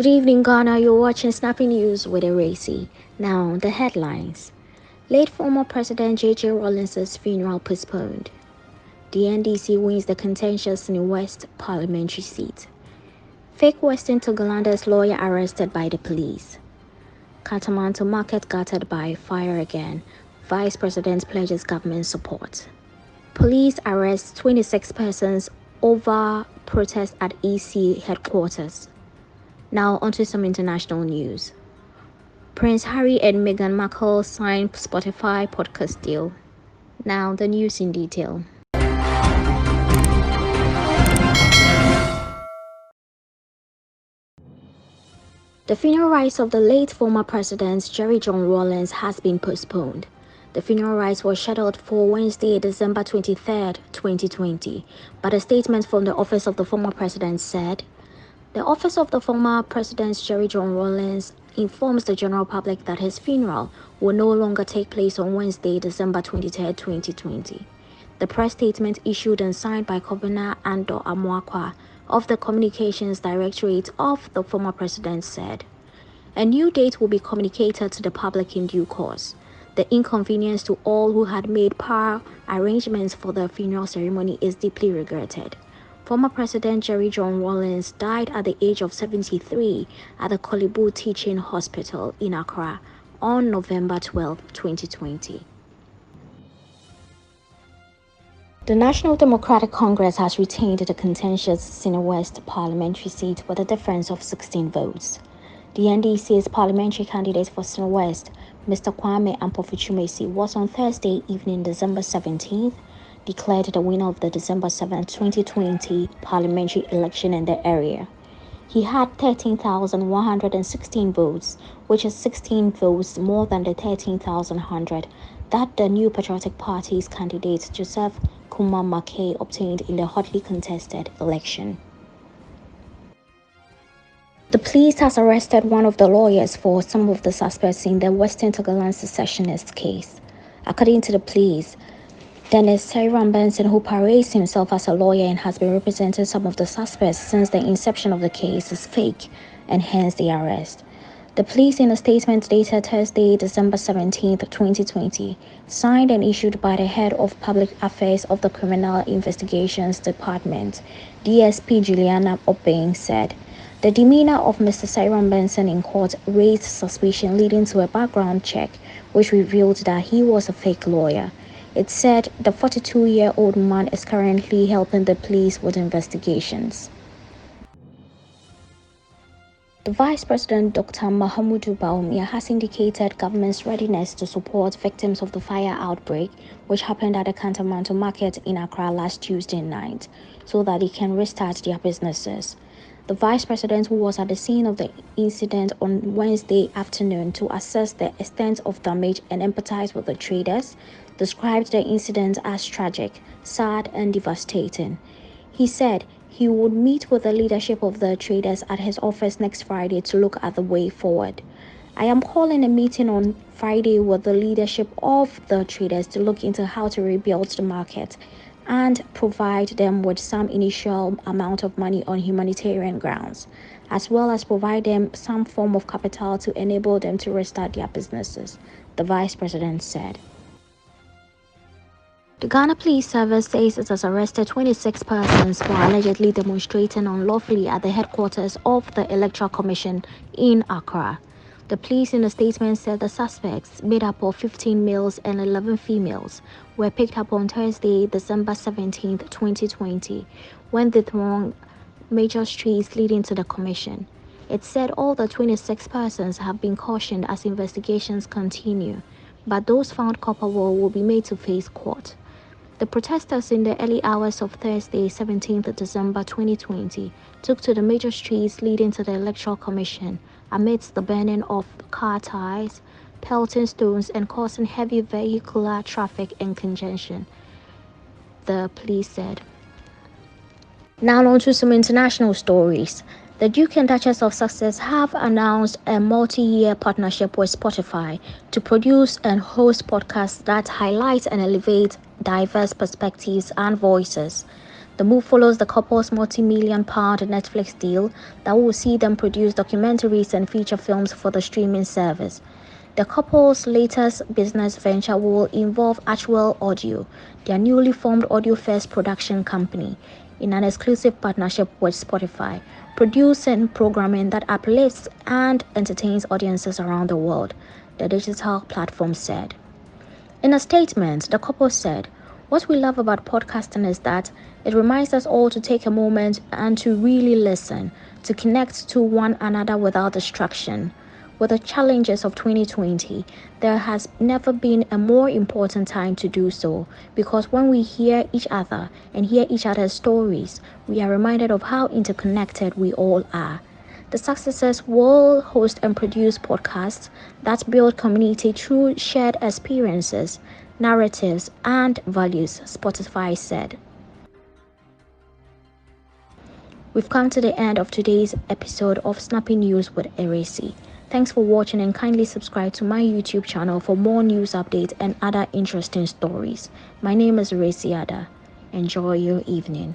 Good evening, Ghana. You're watching Snappy News with Ewura Esi. Now, the headlines. Late former President J.J. Rawlings's funeral postponed. The NDC wins the contentious in West parliamentary seat. Fake Western Togolander's lawyer arrested by the police. Kantamanto market gutted by fire again. Vice President pledges government support. Police arrest 26 persons over protest at Esi headquarters. Now onto some international news. Prince Harry and Meghan Markle signed Spotify podcast deal. Now the news in detail. The funeral rites of the late former President Jerry John Rawlings has been postponed. The funeral rites were scheduled for Wednesday, December 23, 2020, but a statement from the office of the former president said, "The office of the former President Jerry John Rawlings informs the general public that his funeral will no longer take place on Wednesday, December 23, 2020. The press statement issued and signed by Governor Ando Amuakwa of the Communications Directorate of the former president said, "A new date will be communicated to the public in due course. The inconvenience to all who had made prior arrangements for the funeral ceremony is deeply regretted." Former President Jerry John Rawlings died at the age of 73 at the Kolibu Teaching Hospital in Accra on November 12, 2020. The National Democratic Congress has retained the contentious Sine West parliamentary seat with a difference of 16 votes. The NDC's parliamentary candidate for Sine West, Mr. Kwame Ampofuchumesi, was on Thursday evening, December 17th, declared the winner of the December 7, 2020 parliamentary election in the area. He had 13,116 votes, which is 16 votes more than the 13,100 that the New Patriotic Party's candidate Joseph Kuma Mackay obtained in the hotly contested election. The police has arrested one of the lawyers for some of the suspects in the Western Togoland secessionist case. According to the police, Dennis Sairam Benson, who parades himself as a lawyer and has been representing some of the suspects since the inception of the case, is fake, and hence the arrest. The police, in a statement dated Thursday, December 17, 2020, signed and issued by the head of public affairs of the Criminal Investigations Department, DSP Juliana Obeng, said, "The demeanor of Mr. Sairam Benson in court raised suspicion, leading to a background check, which revealed that he was a fake lawyer." It said the 42-year-old man is currently helping the police with investigations. The Vice President, Dr. Mahamudu Bawumia, has indicated government's readiness to support victims of the fire outbreak, which happened at the Kantamanto market in Accra last Tuesday night, so that they can restart their businesses. The Vice President, who was at the scene of the incident on Wednesday afternoon to assess the extent of damage and empathize with the traders, described the incident as tragic, sad, and devastating. He said he would meet with the leadership of the traders at his office next Friday to look at the way forward. "I am calling a meeting on Friday with the leadership of the traders to look into how to rebuild the market and provide them with some initial amount of money on humanitarian grounds, as well as provide them some form of capital to enable them to restart their businesses," the Vice President said. The Ghana Police Service says it has arrested 26 persons for allegedly demonstrating unlawfully at the headquarters of the Electoral Commission in Accra. The police in a statement said the suspects, made up of 15 males and 11 females, were picked up on Thursday, December 17, 2020, when they thronged major streets leading to the commission. It said all the 26 persons have been cautioned as investigations continue, but those found culpable will be made to face court. The protesters in the early hours of Thursday, 17th December 2020, took to the major streets leading to the Electoral Commission amidst the burning of car tires, pelting stones, and causing heavy vehicular traffic and congestion, the police said. Now on to some international stories. The Duke and Duchess of Sussex have announced a multi-year partnership with Spotify to produce and host podcasts that highlight and elevate diverse perspectives and voices. The move follows the couple's multi-million-pound Netflix deal that will see them produce documentaries and feature films for the streaming service. The couple's latest business venture will involve Actual Audio, their newly formed audio-first production company, in an exclusive partnership with Spotify, producing programming that uplifts and entertains audiences around the world, the digital platform said. In a statement, the couple said, "What we love about podcasting is that it reminds us all to take a moment and to really listen, to connect to one another without distraction. With the challenges of 2020, there has never been a more important time to do so, because when we hear each other and hear each other's stories, we are reminded of how interconnected we all are." The successors will host and produce podcasts that build community through shared experiences, narratives, and values, Spotify said. We've come to the end of today's episode of Snappy News with Ewura Esi. Thanks for watching, and kindly subscribe to my YouTube channel for more news updates and other interesting stories. My name is Ewura Esi. Enjoy your evening.